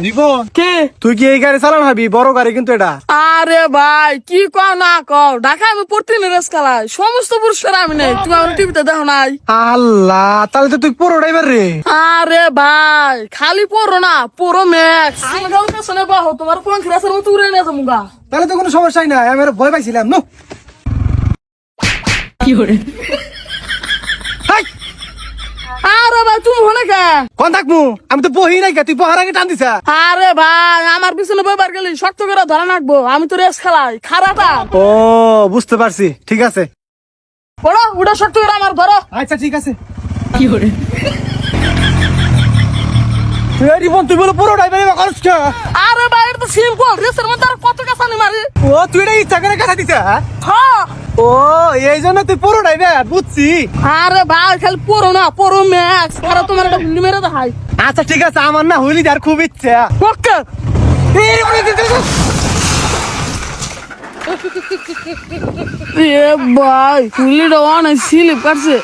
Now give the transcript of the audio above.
রিপন কে? তুই কি এই গাড়ি চালান হাবি? বড় গাড়ি কিন্তু এটা। আরে ভাই কি কও না কও, ঢাকা আমি প্রতিদিন রেস খেলাই, সমস্ত পুরস্কার আমি নেই। তুমি আমার টিভিতে দেখো নাই? আল্লাহ, তাহলে তো তুই পুরো ড্রাইভার রে। আরে ভাই খালি পড়ো না, পুরো ম্যাক্স। আমি গাল পেছনে বাহো, তোমার পঙ্খিরাসের মতো উড়ে নিয়ে যাবো গা। তাহলে তো কোনো সমস্যাই নাই, আমি আর ভয় পাইছিলাম। নো আরে ভাই তুমি হলে কে? কোন থাকবো? আমি তো বহি নাই কে, তুই বহার আগে টান দিছা। আরে ভাই আমার পিছনে বইবার গেলি শক্ত করে ধরে রাখবো, আমি তো রেস খেলাই খারাটা। ও বুঝতে পারছি, ঠিক আছে। বড় উড়া শক্ত করে আমার ধরো। আচ্ছা ঠিক আছে। রিপন তুই বলে পুরো ড্রাইভারি বা করছ কে? আরে ভাই এটা তো সিম্পল, রেসের মধ্যে আর কত কাছানি মারি। ও তুই এটা ইচ্ছা করে কাটা দিছা? হ্যাঁ। ও এই জন্য তুই পুরো ড্রাইভার, বুঝছি। আরে ভাই খালি পড়ো না, পড়ো ম্যাক্স। আরে তোমার একটা গুলি মেরে দেখাই। আচ্ছা ঠিক আছে, আমার না হইলি আর খুব ইচ্ছা। ওকে। এ ভাই গুলিটা অনেক স্লিপ কাটছে।